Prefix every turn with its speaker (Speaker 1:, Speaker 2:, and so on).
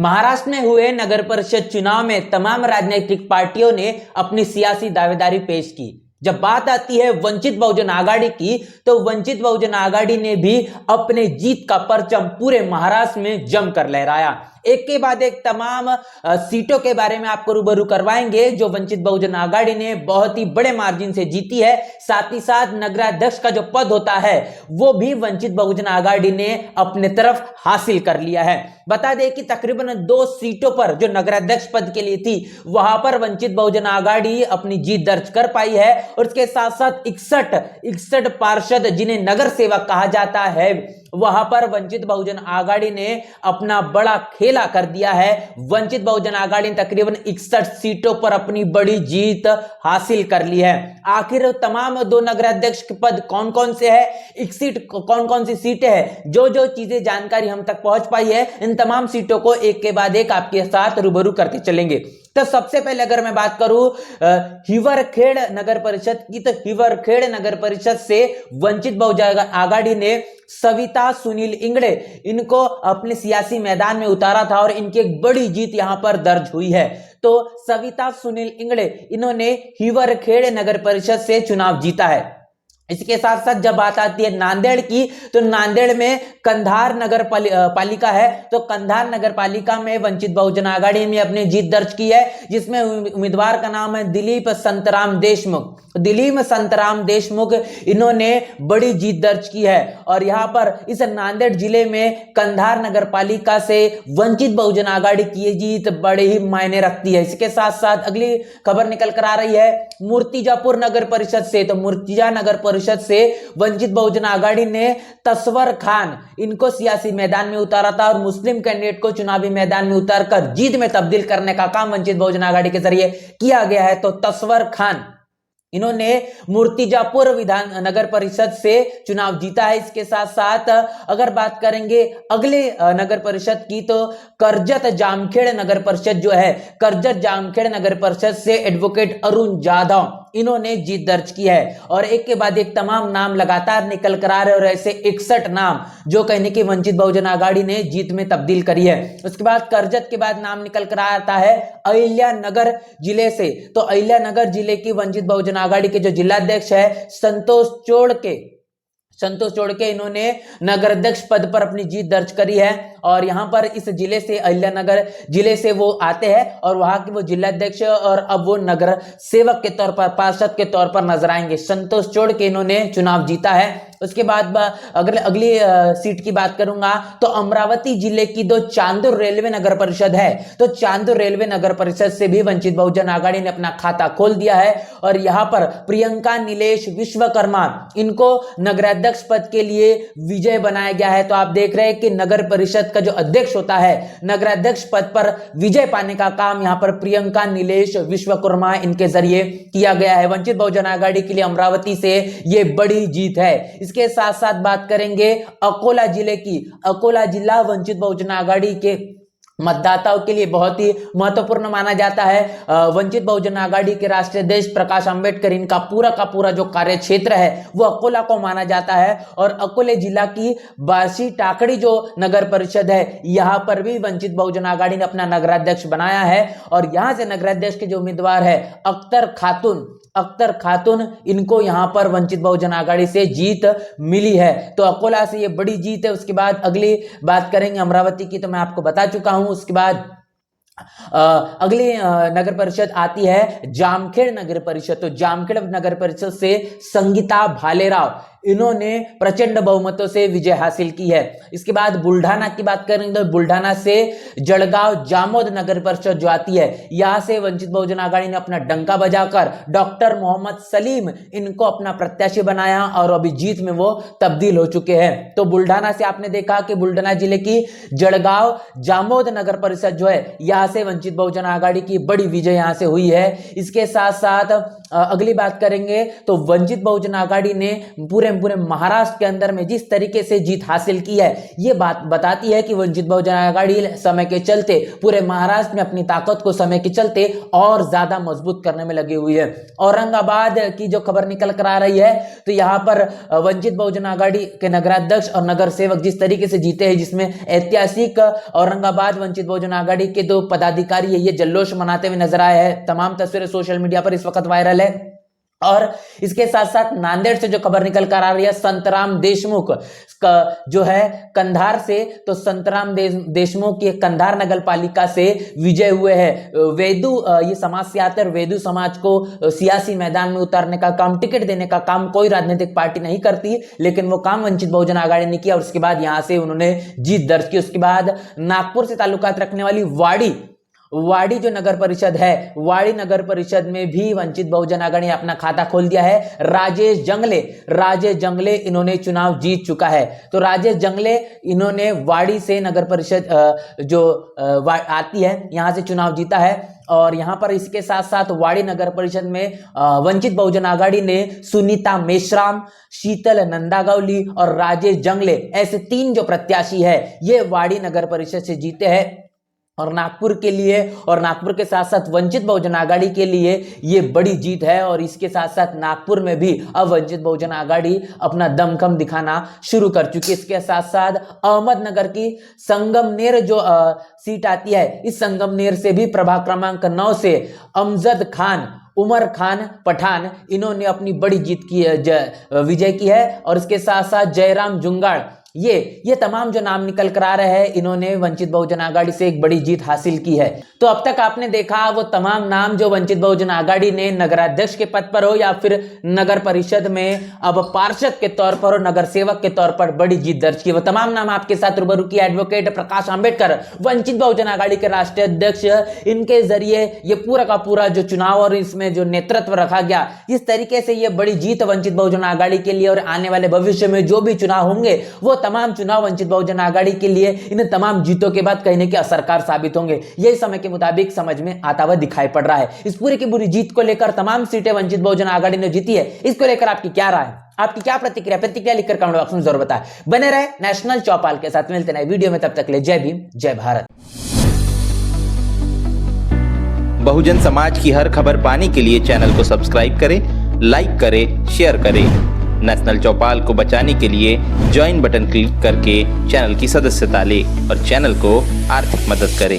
Speaker 1: महाराष्ट्र में हुए नगर परिषद चुनाव में तमाम राजनीतिक पार्टियों ने अपनी सियासी दावेदारी पेश की। जब बात आती है वंचित बहुजन आघाड़ी की, तो वंचित बहुजन आघाड़ी ने भी अपने जीत का परचम पूरे महाराष्ट्र में जमकर लहराया। एक के बाद एक तमाम सीटों के बारे में आपको रूबरू करवाएंगे जो वंचित बहुजन आघाड़ी ने बहुत ही बड़े मार्जिन से जीती है। साथ ही साथ नगराध्यक्ष का जो पद होता है वो भी वंचित बहुजन आघाड़ी ने अपने तरफ हासिल कर लिया है। बता दें कि तकरीबन 2 सीटों पर जो नगराध्यक्ष पद के लिए थी वहां पर वंचित बहुजन आघाड़ी अपनी जीत दर्ज कर पाई है और इसके साथ साथ 61 पार्षद जिन्हें नगर सेवक कहा जाता है वहां पर वंचित बहुजन आघाड़ी ने अपना बड़ा खेला कर दिया है। वंचित बहुजन आघाड़ी ने तकरीबन 61 सीटों पर अपनी बड़ी जीत हासिल कर ली है। आखिर तमाम 2 नगराध्यक्ष के पद कौन कौन से है, एक सीट कौन कौन सी सीटें हैं, जो चीजें जानकारी हम तक पहुंच पाई है, इन तमाम सीटों को एक के बाद एक आपके साथ रूबरू करते चलेंगे। तो सबसे पहले अगर मैं बात करूं हिवरखेड़ नगर परिषद की, तो हिवरखेड़ नगर परिषद से वंचित बहुजन आघाड़ी ने सविता सुनील इंगड़े इनको अपने सियासी मैदान में उतारा था और इनकी एक बड़ी जीत यहां पर दर्ज हुई है। तो सविता सुनील इंगड़े इन्होंने हिवरखेड़ नगर परिषद से चुनाव जीता है। इसके साथ साथ जब बात आती है नांदेड़ की, तो नांदेड़ में कंधार नगर पालिका है, तो कंधार नगर पालिका में वंचित बहुजन आघाड़ी ने अपनी जीत दर्ज की है, जिसमें उम्मीदवार का नाम है दिलीप संतराम देशमुख। दिलीप संतराम देशमुख इन्होंने बड़ी जीत दर्ज की है और यहां पर इस नांदेड़ जिले में कंधार नगर पालिका से वंचित बहुजन आघाड़ी की जीत बड़े ही मायने रखती है। इसके साथ साथ अगली खबर निकल कर आ रही है मूर्तिजापुर नगर परिषद से, तो मूर्तिजा नगर परिषद से वंचित बहुजन आघाड़ी ने तस्वर खान इनको सियासी मैदान में उतारा था और मुस्लिम कैंडिडेट को चुनावी मैदान में उतारकर जीत में तब्दील करने का काम वंचित बहुजन आघाड़ी के जरिए किया गया है। तो तस्वर खान इन्होंने मूर्तिजापुर विधान नगर परिषद से चुनाव जीता है। इसके साथ साथ अगर बात करेंगे अगले नगर परिषद की, तो करजत जामखेड़ नगर परिषद जो है, करजत जामखेड़ नगर परिषद से एडवोकेट अरुण जाधव इन्होंने जीत दर्ज की है और एक के बाद एक तमाम नाम लगातार निकल कर आ रहे और ऐसे 61 नाम जो कहने की वंचित बहुजन आघाड़ी ने जीत में तब्दील करी है। उसके बाद करजत के बाद नाम निकल कर आता है अहिल्या नगर जिले से, तो अहिल्या नगर जिले की वंचित बहुजन आघाड़ी के जो जिलाध्यक्ष है संतोष चोड़के इन्होंने नगराध्यक्ष पद पर अपनी जीत दर्ज करी है और यहां पर इस जिले से अहिल्यानगर जिले से वो आते हैं और वहां के वो जिलाध्यक्ष और अब वो नगर सेवक के तौर पर, पार्षद के तौर पर नजर आएंगे। संतोष चोड़के इन्होंने चुनाव जीता है। उसके बाद अगर अगली सीट की बात करूंगा तो अमरावती जिले की जो चांदुर रेलवे नगर परिषद है, तो चांदुर रेलवे नगर परिषद से भी वंचित बहुजन आघाड़ी ने अपना खाता खोल दिया है और यहां पर प्रियंका नीलेश विश्वकर्मा इनको नगराध्यक्ष पद के लिए विजय बनाया गया है। तो आप देख रहे हैं कि नगर परिषद का जो अध्यक्ष होता है, नगराध्यक्ष पद पर विजय पाने का काम यहां पर प्रियंका नीलेश विश्वकर्मा इनके जरिए किया गया है। वंचित बहुजन आघाड़ी के लिए अमरावती से यह बड़ी जीत है। इसके साथ साथ बात करेंगे अकोला जिले की, अकोला जिला वंचित बहुजन आघाड़ी के मतदाताओं के लिए बहुत ही महत्वपूर्ण माना जाता है। वंचित बहुजन आघाड़ी के राष्ट्रीय अध्यक्ष प्रकाश अंबेडकर इनका पूरा का पूरा जो कार्य क्षेत्र है वो अकोला को माना जाता है और अकोले जिला की बार्शी टाकड़ी जो नगर परिषद है यहां पर भी वंचित बहुजन आघाड़ी ने अपना नगराध्यक्ष बनाया है और यहां से नगराध्यक्ष के जो उम्मीदवार है अख्तर खातून इनको यहां पर वंचित बहुजन आघाड़ी से जीत मिली है। तो अकोला से ये बड़ी जीत है। उसके बाद अगली बात करेंगे अमरावती की, तो मैं आपको बता चुका हूं। उसके बाद अगली नगर परिषद आती है जामखेड़ नगर परिषद, तो जामखेड़ नगर परिषद से संगीता भालेराव इन्होंने प्रचंड बहुमतों से विजय हासिल की है। इसके बाद बुल्ढाना की बात करेंगे तो बुल्ढाना से जळगाव जामोद नगर परिषद जो आती है, यहां से वंचित बहुजन आघाड़ी ने अपना डंका बजाकर डॉक्टर मोहम्मद सलीम इनको अपना प्रत्याशी बनाया और अभी जीत में वो तब्दील हो चुके हैं। तो बुल्ढाना से आपने देखा कि बुल्ढाना जिले की जळगाव जामोद नगर परिषद जो है यहां से वंचित बहुजन आघाड़ी की बड़ी विजय यहां से हुई है। इसके साथ साथ अगली बात करेंगे तो वंचित बहुजन आघाड़ी ने पूरे पूरे महाराष्ट्र के अंदर में जिस तरीके से जीत हासिल की है, ये बात बताती है कि वंचित बहुजन आघाड़ी समय के चलते पूरे महाराष्ट्र में अपनी ताकत को समय के चलते और ज्यादा मजबूत करने में लगी हुई है। औरंगाबाद की जो खबर निकल कर आ रही है, तो यहाँ पर वंचित बहुजन आघाड़ी के नगराध्यक्ष और नगर सेवक जिस तरीके से जीते हैं, जिसमें ऐतिहासिक औरंगाबाद वंचित बहुजन आघाड़ी के दो पदाधिकारी है ये जल्लोष मनाते हुए नजर आए हैं। तमाम तस्वीरें सोशल मीडिया पर इस वक्त वायरल है। और इसके साथ साथ नांदेड़ से जो खबर निकल कर आ रही है, संतराम देशमुख जो है कंधार से, तो संतराम देशमुख ये कंधार नगर पालिका से विजय हुए हैं। वेदू ये समाज से आते हैं और वेदू समाज को सियासी मैदान में उतारने का काम, टिकट देने का काम कोई राजनीतिक पार्टी नहीं करती, लेकिन वो काम वंचित बहुजन आघाड़ी ने किया और उसके बाद यहां से उन्होंने जीत दर्ज की। उसके बाद नागपुर से ताल्लुकात रखने वाली वाड़ी जो नगर परिषद है, वाड़ी नगर परिषद में भी वंचित बहुजन आघाड़ी ने अपना खाता खोल दिया है। राजेश जंगले इन्होंने चुनाव जीत चुका है। तो राजेश जंगले इन्होंने वाड़ी से नगर परिषद जो आती है यहां से चुनाव जीता है। और यहां पर इसके साथ साथ वाड़ी नगर परिषद में वंचित बहुजन आघाड़ी ने सुनीता मेश्राम, शीतल नंदागौली और राजेश जंगले ऐसे 3 जो प्रत्याशी है ये वाड़ी नगर परिषद से जीते हैं। और नागपुर के लिए और नागपुर के साथ साथ वंचित बहुजन आघाड़ी के लिए ये बड़ी जीत है। और इसके साथ साथ नागपुर में भी अब वंचित बहुजन आघाड़ी अपना दमखम दिखाना शुरू कर चुकी है। इसके साथ साथ अहमदनगर की संगमनेर जो सीट आती है, इस संगमनेर से भी प्रभाग क्रमांक 9 से अमजद खान, उमर खान पठान इन्होंने अपनी बड़ी जीत की विजय की है। और इसके साथ साथ जयराम जुंगाड़ ये तमाम जो नाम निकल कर आ रहे हैं, इन्होंने वंचित बहुजन आघाड़ी से एक बड़ी जीत हासिल की है। तो अब तक आपने देखा वो तमाम नाम जो वंचित बहुजन आघाड़ी ने नगराध्यक्ष के पद पर हो या फिर नगर परिषद में अब पार्षद के तौर पर और नगर सेवक के तौर पर बड़ी जीत दर्ज की, वो तमाम नाम आपके साथ रूबरू किया एडवोकेट प्रकाश आंबेडकर, वंचित बहुजन आघाड़ी के राष्ट्रीय अध्यक्ष। इनके जरिए ये पूरा का पूरा जो चुनाव और इसमें जो नेतृत्व रखा गया, इस तरीके से ये बड़ी जीत वंचित बहुजन आघाड़ी के लिए और आने वाले भविष्य में जो भी चुनाव होंगे वो तमाम चुनाव वंचित बहुजन आघाड़ी के लिए इन तमाम जीतों के बाद कहीं ना कहीं असरकार साबित होंगे। यही समय के मुताबिक समझ में आता हुआ दिखाई पड़ रहा है। इस पूरी की पूरी जीत को लेकर तमाम सीटें वंचित बहुजन आघाड़ी ने जीती है, इसको लेकर आपकी क्या राय है, आपकी क्या प्रतिक्रिया लिखकर कमेंट बॉक्स में जरूर बताएं। बने रहे नेशनल चौपाल के साथ, मिलते नए वीडियो में, तब तक के लिए जय भीम जय भारत।
Speaker 2: बहुजन समाज की हर खबर पाने के लिए चैनल को सब्सक्राइब करें, लाइक करें, शेयर करें। नेशनल चौपाल को बचाने के लिए ज्वाइन बटन क्लिक करके चैनल की सदस्यता लें और चैनल को आर्थिक मदद करें।